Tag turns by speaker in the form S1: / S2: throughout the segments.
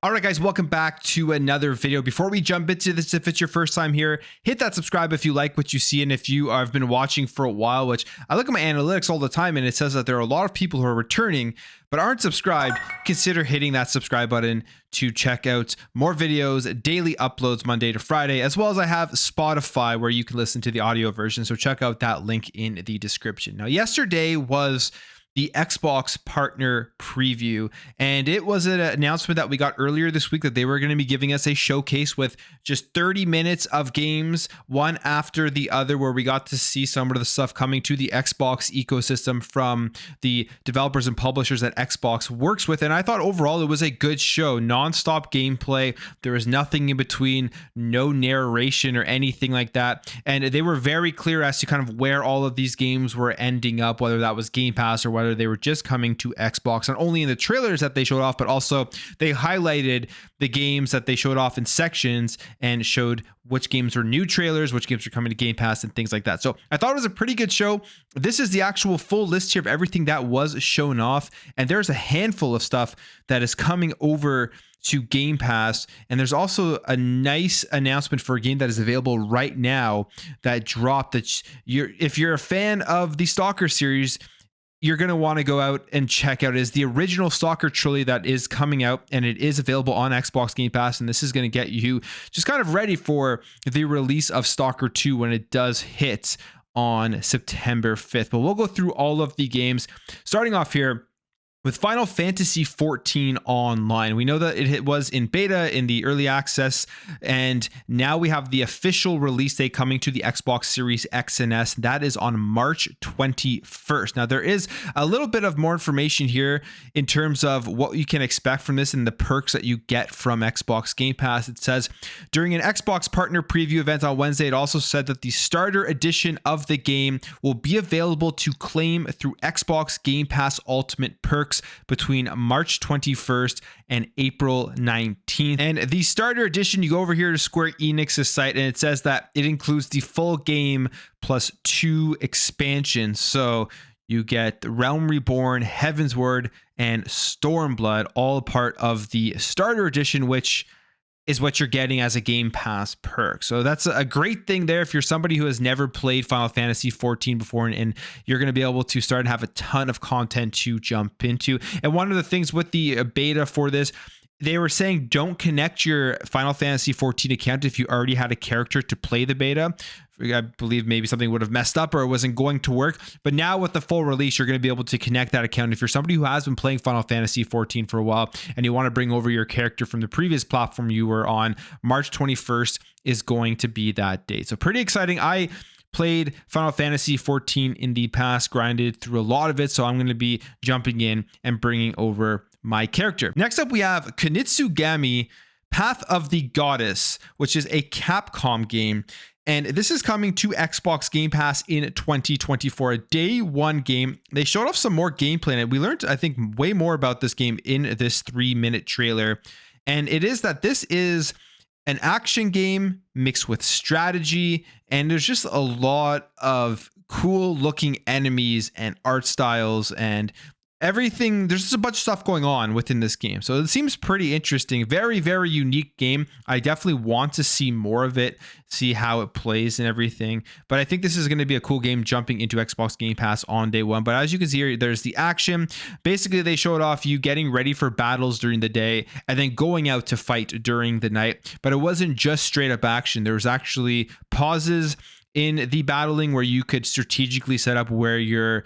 S1: All right, guys, welcome back to another video. Before we jump into this, if it's your first time here, hit that subscribe if you like what you see. And if you have been watching for a while, which I look at my analytics all the time, and it says that there are a lot of people who are returning but aren't subscribed, consider hitting that subscribe button to check out more videos, daily uploads Monday to Friday, as well as I have Spotify where you can listen to the audio version. So check out that link in the description. Now, yesterday was the Xbox partner preview, and it was an announcement that we got earlier this week that they were going to be giving us a showcase with just 30 minutes of games, one after the other, where we got to see some of the stuff coming to the Xbox ecosystem from the developers and publishers that Xbox works with. And I thought overall it was a good show. Non-stop gameplay. There was nothing in between, no narration or anything like that. And they were very clear as to kind of where all of these games were ending up, whether that was Game Pass or whether they were just coming to Xbox, not only in the trailers that they showed off, but also they highlighted the games that they showed off in sections and showed which games are new trailers, which games are coming to Game Pass and things like that. So I thought it was a pretty good show. This is the actual full list here of everything that was shown off. And there's a handful of stuff that is coming over to Game Pass, and there's also a nice announcement for a game that is available right now that dropped. That if you're a fan of the Stalker series, you're going to want to go out and check out. Is the original Stalker trilogy that is coming out, and it is available on Xbox Game Pass, and this is going to get you just kind of ready for the release of Stalker 2 when it does hit on September 5th. But we'll go through all of the games, starting off here with Final Fantasy XIV Online. We know that it was in beta, in the early access, and now we have the official release date coming to the Xbox Series X and S. That is on March 21st. Now, there is a little bit of more information here in terms of what you can expect from this and the perks that you get from Xbox Game Pass. It says, during an Xbox partner preview event on Wednesday, it also said that the starter edition of the game will be available to claim through Xbox Game Pass Ultimate perks between March 21st and April 19th. And the starter edition, you go over here to Square Enix's site, and it says that it includes the full game plus 2 expansions. So you get Realm Reborn, Heavensward, and Stormblood, all a part of the starter edition, which is what you're getting as a Game Pass perk. So that's a great thing there if you're somebody who has never played Final Fantasy XIV before, and you're going to be able to start and have a ton of content to jump into. And one of the things with the beta for this, they were saying don't connect your Final Fantasy XIV account if you already had a character to play the beta. I believe maybe something would have messed up or it wasn't going to work. But now with the full release, you're going to be able to connect that account. If you're somebody who has been playing Final Fantasy XIV for a while and you want to bring over your character from the previous platform you were on, March 21st is going to be that date. So pretty exciting. I played Final Fantasy XIV in the past, grinded through a lot of it. So I'm going to be jumping in and bringing over my character. Next up, we have Kunitsugami Path of the Goddess, which is a Capcom game. And this is coming to Xbox Game Pass in 2024, a day one game. They showed off some more gameplay, and we learned, I think, way more about this game in this 3-minute trailer. And it is that this is an action game mixed with strategy, and there's just a lot of cool looking enemies and art styles and everything. There's just a bunch of stuff going on within this game. So it seems pretty interesting. Very, very unique game. I definitely want to see more of it, see how it plays and everything. But I think this is going to be a cool game jumping into Xbox Game Pass on day one. But as you can see here, there's the action. Basically, they showed off you getting ready for battles during the day and then going out to fight during the night. But it wasn't just straight up action. There was actually pauses in the battling where you could strategically set up where your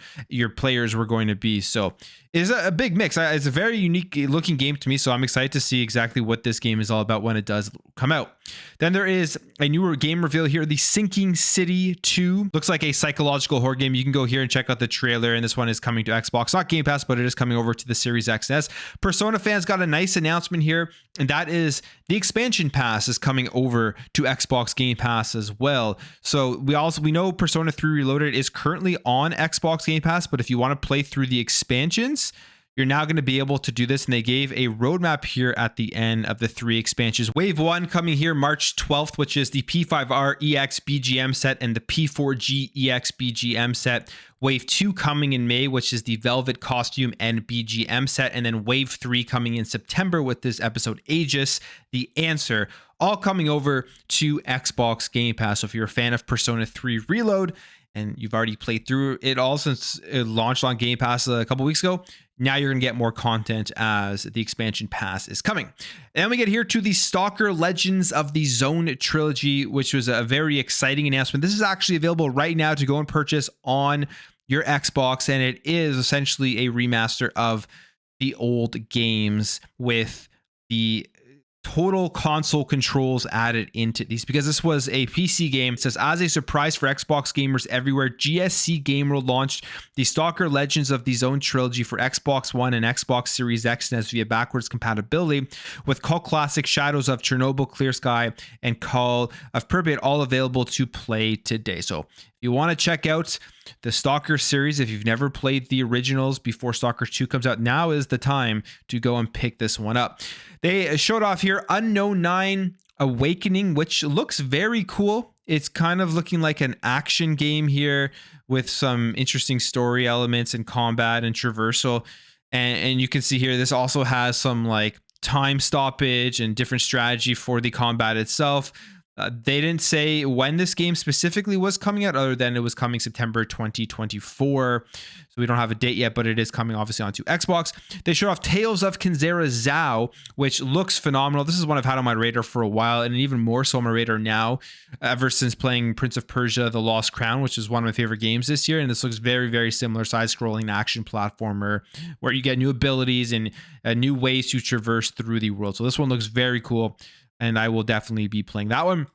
S1: players were going to be. So it's a big mix. It's a very unique looking game to me, so I'm excited to see exactly what this game is all about when it does come out. Then there is a newer game reveal here, The Sinking City 2. Looks like a psychological horror game. You can go here and check out the trailer, and this one is coming to Xbox. Not Game Pass, but it is coming over to the Series X and S. Persona fans got a nice announcement here, and that is the expansion pass is coming over to Xbox Game Pass as well. So we know Persona 3 Reloaded is currently on Xbox Game Pass, but if you want to play through the expansions, you're now going to be able to do this. And they gave a roadmap here at the end of the 3 expansions. Wave 1 coming here March 12th, which is the P5R EX BGM set and the P4G EX BGM set. Wave 2 coming in May, which is the Velvet Costume and BGM set. And then Wave 3 coming in September with this episode Aegis, the Answer, all coming over to Xbox Game Pass. So if you're a fan of Persona 3 Reload and you've already played through it all since it launched on Game Pass a couple weeks ago, now you're going to get more content as the expansion pass is coming. And then we get here to the Stalker Legends of the Zone trilogy, which was a very exciting announcement. This is actually available right now to go and purchase on your Xbox, and it is essentially a remaster of the old games with the total console controls added into these, because this was a PC game. It says, as a surprise for Xbox gamers everywhere, GSC Game World launched the Stalker Legends of the Zone trilogy for Xbox One and Xbox Series X and S via backwards compatibility, with cult classic Shadows of Chernobyl, Clear Sky, and Call of Pripyat all available to play today. So if you want to check out the Stalker series, if you've never played the originals before Stalker 2 comes out, now is the time to go and pick this one up. They showed off here Unknown 9 Awakening, which looks very cool. It's kind of looking like an action game here with some interesting story elements and combat and traversal. And you can see here, this also has some like time stoppage and different strategy for the combat itself. They didn't say when this game specifically was coming out, other than it was coming September 2024. So we don't have a date yet, but it is coming obviously onto Xbox. They showed off Tales of Kinzera Zhao, which looks phenomenal. This is one I've had on my radar for a while, and even more so on my radar now, ever since playing Prince of Persia: The Lost Crown, which is one of my favorite games this year. And this looks very, very similar, side-scrolling action platformer where you get new abilities and new ways to traverse through the world. So this one looks very cool, and I will definitely be playing that one.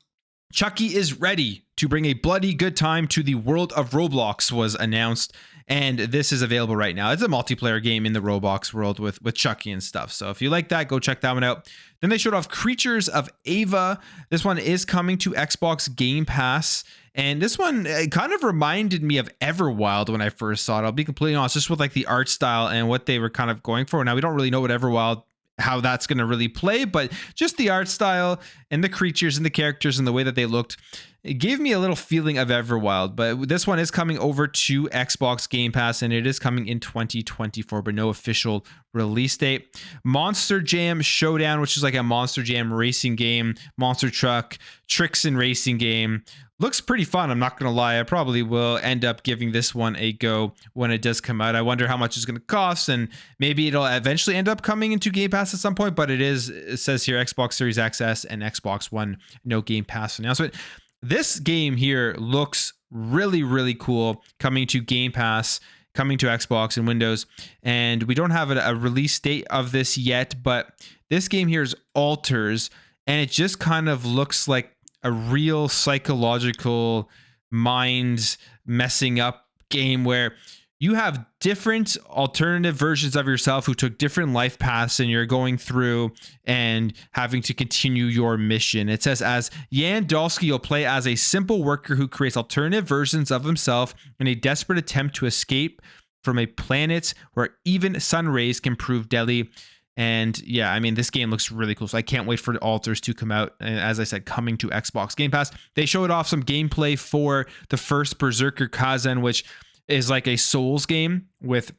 S1: Chucky is ready to bring a bloody good time to the world of Roblox was announced, and this is available right now. It's a multiplayer game in the Roblox world with Chucky and stuff. So if you like that, go check that one out. Then they showed off Creatures of Ava. This one is coming to Xbox Game Pass, and this one kind of reminded me of Everwild when I first saw it. I'll be completely honest, just with like the art style and what they were kind of going for. Now we don't really know what Everwild, how that's going to really play, but just the art style and the creatures and the characters and the way that they looked, it gave me a little feeling of Everwild. But this one is coming over to Xbox Game Pass, and it is coming in 2024, but no official release date. Monster Jam Showdown, which is like a Monster Jam racing game, monster truck tricks and racing game. Looks pretty fun, I'm not going to lie. I probably will end up giving this one a go when it does come out. I wonder how much it's going to cost, and maybe it'll eventually end up coming into Game Pass at some point, but it says here Xbox Series XS and Xbox One, no Game Pass announcement. This game here looks really, really cool, coming to Game Pass, coming to Xbox and Windows, and we don't have a release date of this yet, but this game here is Alters, and it just kind of looks like a real psychological mind messing up game where you have different alternative versions of yourself who took different life paths, and you're going through and having to continue your mission. It says, as Jan Dolsky will play as a simple worker who creates alternative versions of himself in a desperate attempt to escape from a planet where even sun rays can prove deadly. And yeah, I mean, this game looks really cool, so I can't wait for the Alters to come out. And as I said, coming to Xbox Game Pass. They showed off some gameplay for the first Berserker Kaizen, which is like a Souls game with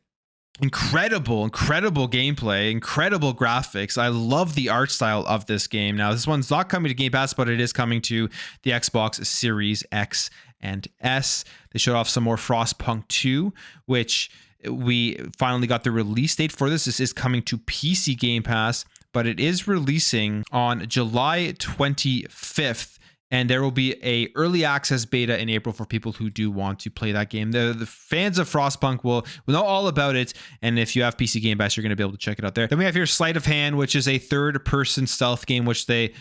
S1: incredible gameplay, incredible graphics. I love the art style of this game. Now, this one's not coming to Game Pass, but it is coming to the Xbox Series X and S. They showed off some more Frostpunk 2, which we finally got the release date for this. This is coming to PC Game Pass, but it is releasing on July 25th. And there will be a early access beta in April for people who do want to play that game. The fans of Frostpunk will know all about it. And if you have PC Game Pass, you're going to be able to check it out there. Then we have here Sleight of Hand, which is a third-person stealth game, which they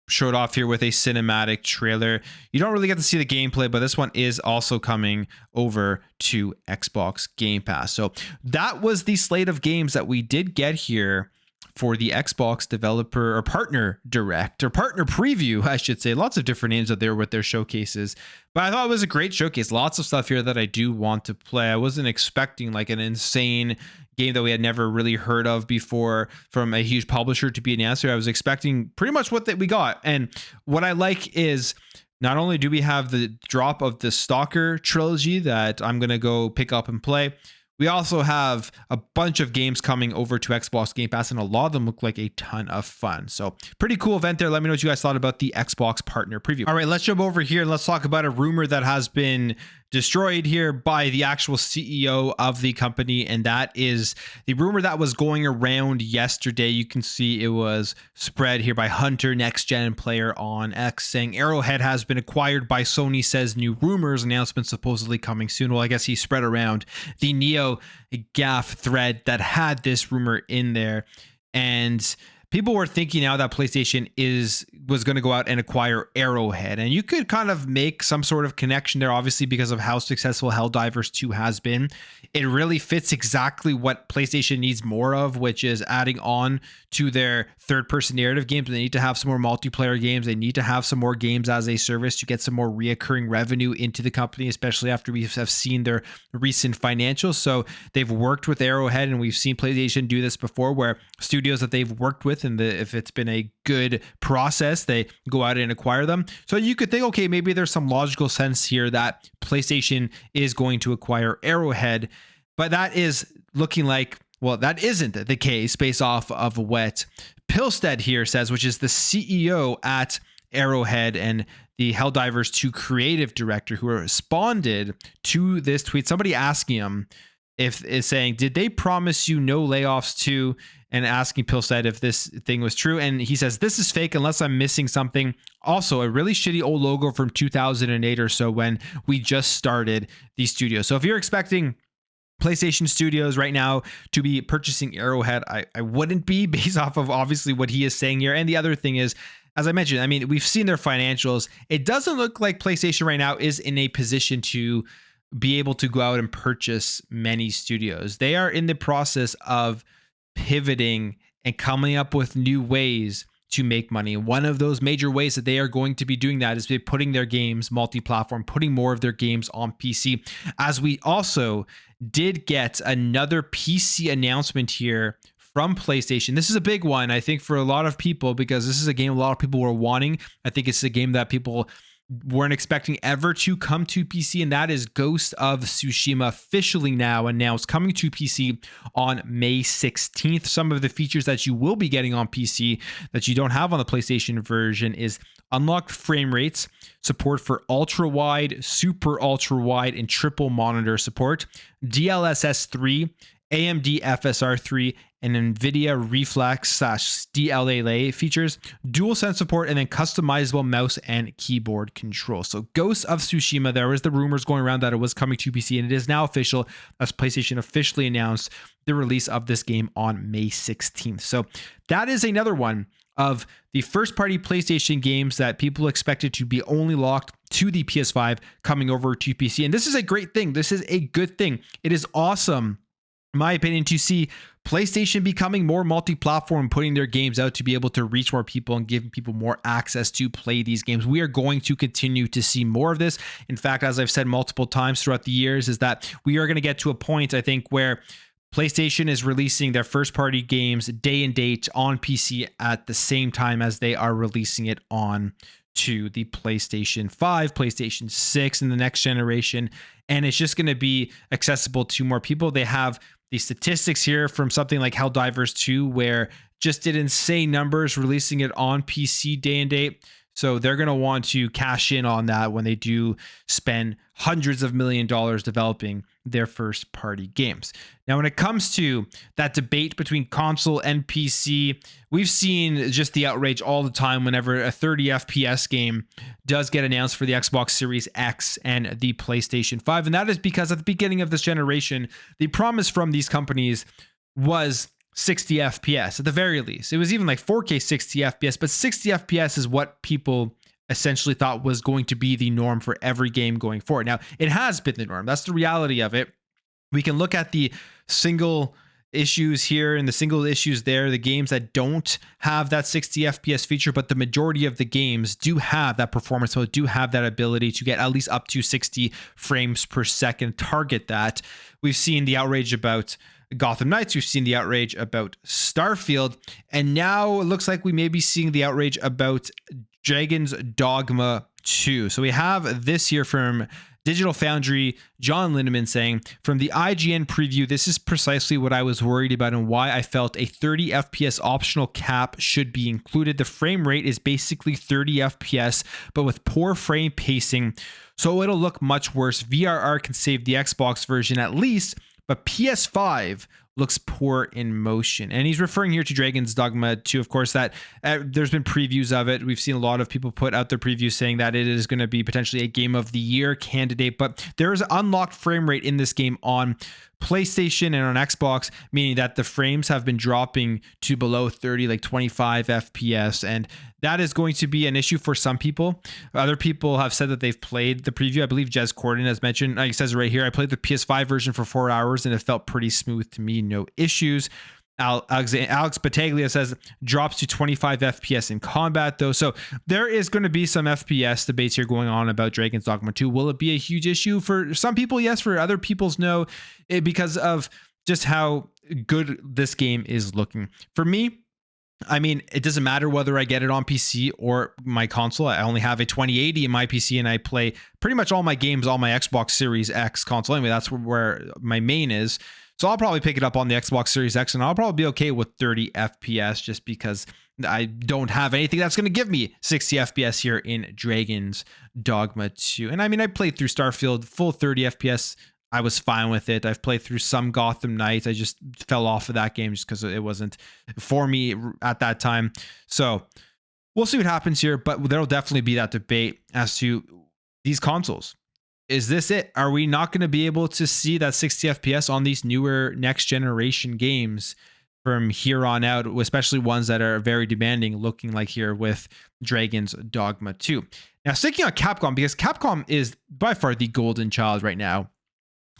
S1: showed off here with a cinematic trailer. You don't really get to see the gameplay, but this one is also coming over to Xbox Game Pass. So that was the slate of games that we did get here for the Xbox developer or partner direct or partner preview, I should say. Lots of different names out there with their showcases, but I thought it was a great showcase. Lots of stuff here that I do want to play. I wasn't expecting like an insane game that we had never really heard of before from a huge publisher to be announced here. I was expecting pretty much what that we got. And what I like is not only do we have the drop of the Stalker trilogy that I'm going to go pick up and play, we also have a bunch of games coming over to Xbox Game Pass, and a lot of them look like a ton of fun. So pretty cool event there. Let me know what you guys thought about the Xbox partner preview. All right, let's jump over here and let's talk about a rumor that has been destroyed here by the actual CEO of the company, and that is the rumor that was going around yesterday. You can see it was spread here by Hunter Next Gen Player on X, saying Arrowhead has been acquired by Sony, says new rumors, announcement supposedly coming soon. Well, I guess he spread around the Neo gaff thread that had this rumor in there, and people were thinking now that PlayStation was going to go out and acquire Arrowhead, and you could kind of make some sort of connection there, obviously, because of how successful Helldivers 2 has been. It really fits exactly what PlayStation needs more of, which is adding on to their third-person narrative games. They need to have some more multiplayer games. They need to have some more games as a service to get some more reoccurring revenue into the company, especially after we have seen their recent financials. So they've worked with Arrowhead, and we've seen PlayStation do this before, where studios that they've worked with, and if it's been a good process, they go out and acquire them. So you could think, okay, maybe there's some logical sense here that PlayStation is going to acquire Arrowhead, but that is looking like, well, that isn't the case based off of what Pilstead here says, which is the CEO at Arrowhead and the Helldivers 2 creative director, who responded to this tweet. Somebody asking him if is saying, did they promise you no layoffs too? And asking Pilstead if this thing was true. And he says, this is fake unless I'm missing something. Also, a really shitty old logo from 2008 or so when we just started the studio. So if you're expecting PlayStation Studios right now to be purchasing Arrowhead, I wouldn't be, based off of obviously what he is saying here. And the other thing is, as I mentioned, I mean, we've seen their financials. It doesn't look like PlayStation right now is in a position to be able to go out and purchase many studios. They are in the process of pivoting and coming up with new ways to make money. One of those major ways that they are going to be doing that is by putting their games multi-platform, putting more of their games on PC. As we also did get another PC announcement here from PlayStation. This is a big one, I think, for a lot of people, because this is a game a lot of people were wanting. I think it's a game that people weren't expecting ever to come to PC, and that is Ghost of Tsushima, officially now announced, coming to PC on May 16th. Some of the features that you will be getting on PC that you don't have on the PlayStation version is unlocked frame rates, support for ultra wide, super ultra wide, and triple monitor support, DLSS 3, AMD FSR 3, and NVIDIA Reflex / DLLA features, DualSense support, and then customizable mouse and keyboard control. So Ghost of Tsushima, there was the rumors going around that it was coming to PC, and it is now official, as PlayStation officially announced the release of this game on May 16th. So that is another one of the first-party PlayStation games that people expected to be only locked to the PS5 coming over to PC. And this is a great thing. This is a good thing. It is awesome, in my opinion, to see PlayStation becoming more multi-platform, putting their games out to be able to reach more people and giving people more access to play these games. We are going to continue to see more of this. In fact, as I've said multiple times throughout the years, is that we are going to get to a point, I think, where PlayStation is releasing their first-party games day and date on PC at the same time as they are releasing it on to the PlayStation 5, PlayStation 6 in the next generation. And it's just going to be accessible to more people. They have the statistics here from something like Helldivers 2, where just did insane numbers releasing it on PC day and date. So they're going to want to cash in on that when they do spend hundreds of $millions developing their first party games. Now, when it comes to that debate between console and PC, we've seen just the outrage all the time whenever a 30 FPS game does get announced for the Xbox Series X and the PlayStation 5. And that is because at the beginning of this generation, the promise from these companies was 60 FPS at the very least. It was even like 4K 60 FPS, but 60 FPS is what people essentially thought was going to be the norm for every game going forward. Now, it has been the norm. That's the reality of it. We can look at the single issues here and the single issues there, the games that don't have that 60 FPS feature, but the majority of the games do have that performance mode, do have that ability to get at least up to 60 frames per second, target that. We've seen the outrage about Gotham Knights, we've seen the outrage about Starfield, and now it looks like we may be seeing the outrage about Dragon's Dogma 2. So we have this here from Digital Foundry, John Lindemann saying, from the IGN preview, this is precisely what I was worried about and why I felt a 30 FPS optional cap should be included. The frame rate is basically 30 FPS, but with poor frame pacing, so it'll look much worse. VRR can save the Xbox version at least, but PS5 looks poor in motion. And he's referring here to Dragon's Dogma 2, of course, that there's been previews of it. We've seen a lot of people put out their previews saying that it is going to be potentially a Game of the Year candidate, but there is unlocked frame rate in this game on PlayStation and on Xbox, meaning that the frames have been dropping to below 30, like 25 FPS, and that is going to be an issue for some people. Other people have said that they've played the preview. I believe Jez Corden has mentioned, he says it right here, I played the PS5 version for 4 hours and it felt pretty smooth to me, no issues. Alex Battaglia says drops to 25 FPS in combat though. So there is going to be some FPS debates here going on about Dragon's Dogma 2. Will it be a huge issue? For some people, yes. For other people's no, because of just how good this game is looking. For me, I mean, it doesn't matter whether I get it on PC or my console. I only have a 2080 in my PC and I play pretty much all my games on my Xbox Series X console. Anyway, that's where my main is. So I'll probably pick it up on the Xbox Series X and I'll probably be okay with 30 FPS just because I don't have anything that's going to give me 60 FPS here in Dragon's Dogma 2. And I mean, I played through Starfield full 30 FPS. I was fine with it. I've played through some Gotham Knights. I just fell off of that game just because it wasn't for me at that time. So we'll see what happens here, but there'll definitely be that debate as to these consoles. Is this it? Are we not going to be able to see that 60 FPS on these newer next generation games from here on out, especially ones that are very demanding, looking like here with Dragon's Dogma 2? Now, sticking on Capcom, because Capcom is by far the golden child right now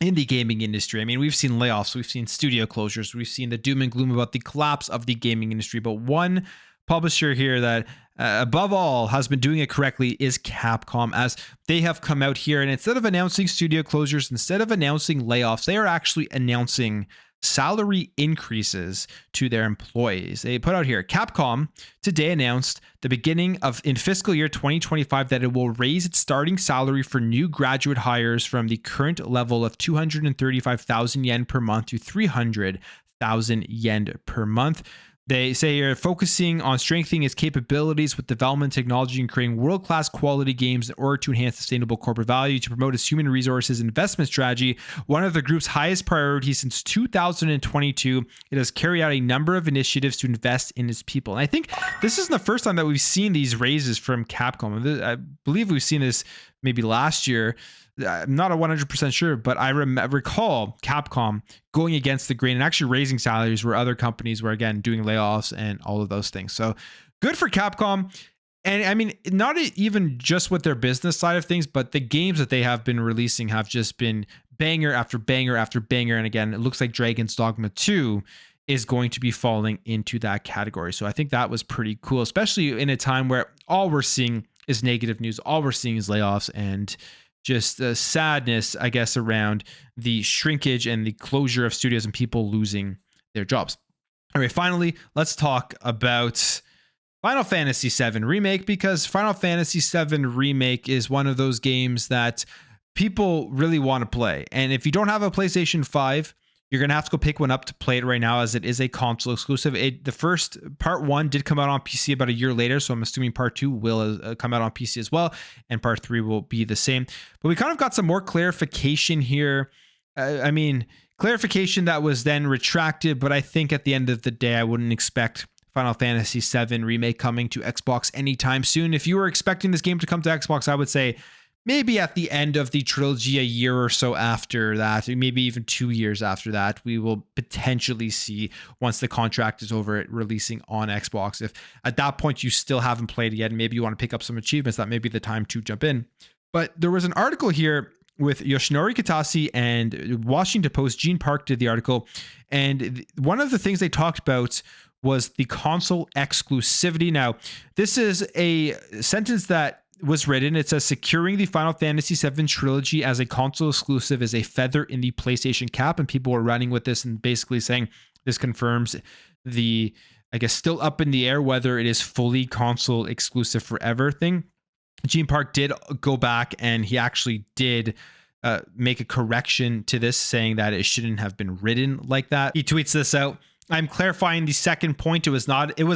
S1: in the gaming industry. I mean, we've seen layoffs, we've seen studio closures, we've seen the doom and gloom about the collapse of the gaming industry, but one publisher here that above all has been doing it correctly is Capcom, as they have come out here and instead of announcing studio closures, instead of announcing layoffs, they are actually announcing salary increases to their employees. They put out here, Capcom today announced the beginning of in fiscal year 2025 that it will raise its starting salary for new graduate hires from the current level of 235,000 yen per month to 300,000 yen per month. They say you're focusing on strengthening its capabilities with development technology and creating world-class quality games in order to enhance sustainable corporate value, to promote its human resources investment strategy. One of the group's highest priorities since 2022, it has carried out a number of initiatives to invest in its people. And I think this isn't the first time that we've seen these raises from Capcom. I believe we've seen this maybe last year. I'm not 100% sure, but I recall Capcom going against the grain and actually raising salaries where other companies were, again, doing layoffs and all of those things. So good for Capcom. And I mean, not even just with their business side of things, but the games that they have been releasing have just been banger after banger after banger. And again, it looks like Dragon's Dogma 2 is going to be falling into that category. So I think that was pretty cool, especially in a time where all we're seeing is negative news. All we're seeing is layoffs and just the sadness, I guess, around the shrinkage and the closure of studios and people losing their jobs. All right, finally, let's talk about Final Fantasy VII Remake, because Final Fantasy VII Remake is one of those games that people really want to play. And if you don't have a PlayStation 5, you're going to have to go pick one up to play it right now, as it is a console exclusive. The first part 1 did come out on PC about a year later, so I'm assuming part 2 will come out on PC as well, and part 3 will be the same. But we kind of got some more clarification here. I mean, clarification that was then retracted, but I think at the end of the day, I wouldn't expect Final Fantasy VII Remake coming to Xbox anytime soon. If you were expecting this game to come to Xbox, I would say maybe at the end of the trilogy, a year or so after that, maybe even 2 years after that, we will potentially see, once the contract is over, it releasing on Xbox. If at that point you still haven't played it yet, and maybe you want to pick up some achievements, that may be the time to jump in. But there was an article here with Yoshinori Kitase and Washington Post. Gene Park did the article, and one of the things they talked about was the console exclusivity. Now, this is a sentence that was written. It says securing the Final Fantasy VII trilogy as a console exclusive is a feather in the PlayStation cap, and people were running with this and basically saying this confirms the, I guess, still up in the air whether it is fully console exclusive forever thing. Gene Park did go back and he actually did make a correction to this, saying that it shouldn't have been written like that. He tweets this out. I'm clarifying the second point. It was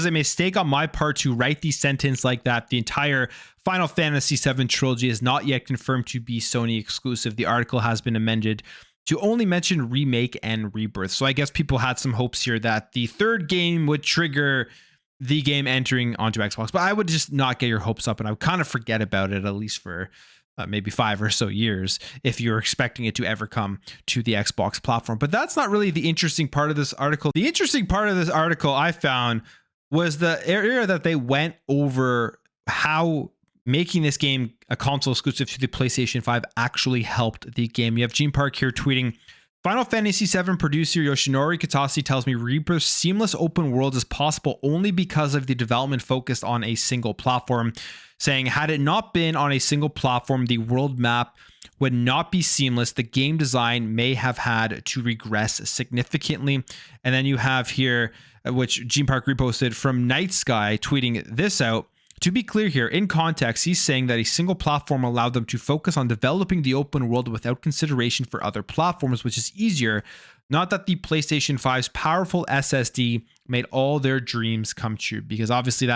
S1: a mistake on my part to write the sentence like that. The entire Final Fantasy VII trilogy is not yet confirmed to be Sony exclusive. The article has been amended to only mention Remake and Rebirth. So I guess people had some hopes here that the third game would trigger the game entering onto Xbox, but I would just not get your hopes up, and I would kind of forget about it, at least for maybe 5 or so years, if you're expecting it to ever come to the Xbox platform. But that's not really the interesting part of this article. The interesting part of this article I found was the area that they went over how making this game a console exclusive to the PlayStation 5 actually helped the game. You have Gene Park here tweeting, Final Fantasy VII producer Yoshinori Kitase tells me Rebirth's seamless open world is possible only because of the development focused on a single platform, saying had it not been on a single platform, the world map would not be seamless. The game design may have had to regress significantly. And then you have here, which Gene Park reposted from Night Sky, tweeting this out. To be clear here, in context, he's saying that a single platform allowed them to focus on developing the open world without consideration for other platforms, which is easier. Not that the PlayStation 5's powerful SSD made all their dreams come true, because obviously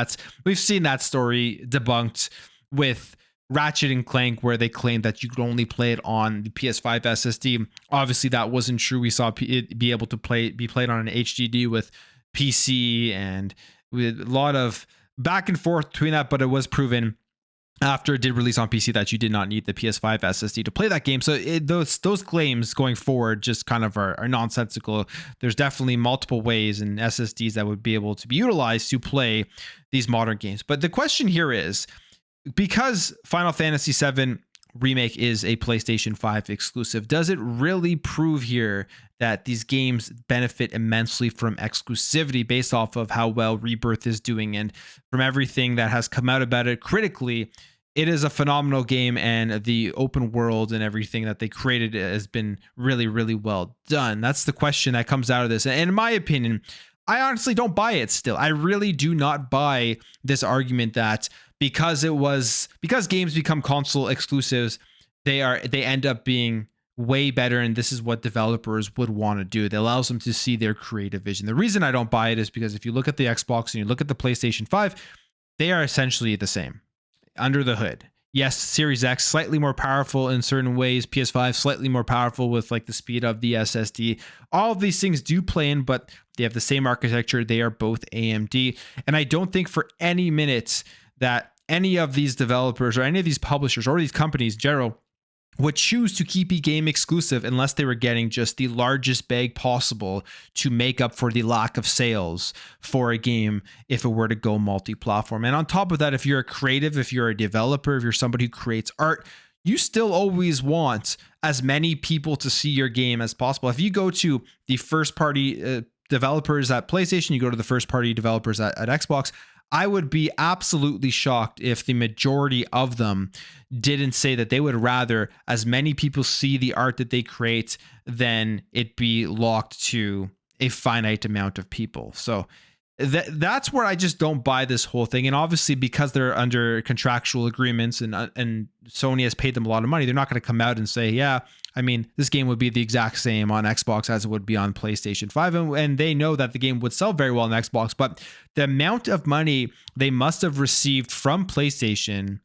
S1: we've seen that story debunked with Ratchet and Clank, where they claimed that you could only play it on the PS5 SSD. Obviously, that wasn't true. We saw it be able to be played on an HDD with PC, and with a lot of back and forth between that, but it was proven after it did release on PC that you did not need the PS5 SSD to play that game. So those claims going forward just kind of are nonsensical. There's definitely multiple ways and SSDs that would be able to be utilized to play these modern games. But the question here is, because Final Fantasy VII Remake is a PlayStation 5 exclusive, does it really prove here that these games benefit immensely from exclusivity based off of how well Rebirth is doing? And from everything that has come out about it critically, it is a phenomenal game, and the open world and everything that they created has been really, really well done. That's the question that comes out of this. And in my opinion, I honestly don't buy it still. I really do not buy this argument that because games become console exclusives, they end up being way better, and this is what developers would want to do. It allows them to see their creative vision. The reason I don't buy it is because if you look at the Xbox and you look at the PlayStation 5, they are essentially the same under the hood. Yes, Series X slightly more powerful in certain ways, PS5 slightly more powerful with like the speed of the SSD. All of these things do play in, but they have the same architecture. They are both AMD, and I don't think for any minute that any of these developers or any of these publishers or these companies in general would choose to keep a game exclusive unless they were getting just the largest bag possible to make up for the lack of sales for a game if it were to go multi-platform. And on top of that, if you're a creative, if you're a developer, if you're somebody who creates art, you still always want as many people to see your game as possible. If you go to the first party developers at PlayStation, you go to the first party developers at Xbox, I would be absolutely shocked if the majority of them didn't say that they would rather as many people see the art that they create than it be locked to a finite amount of people. So that's where I just don't buy this whole thing. And obviously, because they're under contractual agreements and Sony has paid them a lot of money, they're not going to come out and say, yeah, I mean, this game would be the exact same on Xbox as it would be on PlayStation 5. And they know that the game would sell very well on Xbox, but the amount of money they must have received from PlayStation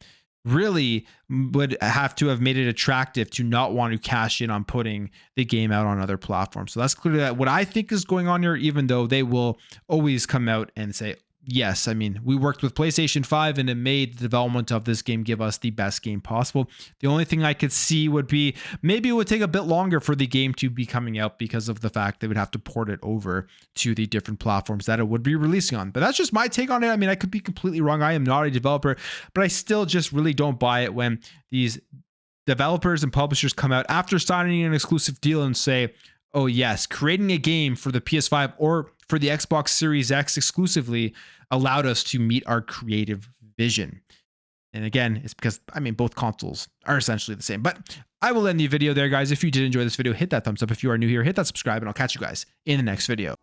S1: really would have to have made it attractive to not want to cash in on putting the game out on other platforms. So that's clearly what I think is going on here, even though they will always come out and say, yes, I mean, we worked with PlayStation 5 and it made the development of this game give us the best game possible. The only thing I could see would be maybe it would take a bit longer for the game to be coming out because of the fact they would have to port it over to the different platforms that it would be releasing on. But that's just my take on it. I mean, I could be completely wrong. I am not a developer, but I still just really don't buy it when these developers and publishers come out after signing an exclusive deal and say, oh yes, creating a game for the PS5 or for the Xbox Series X exclusively allowed us to meet our creative vision. And again, it's because, I mean, both consoles are essentially the same. But I will end the video there, guys. If you did enjoy this video, hit that thumbs up. If you are new here, hit that subscribe, and I'll catch you guys in the next video.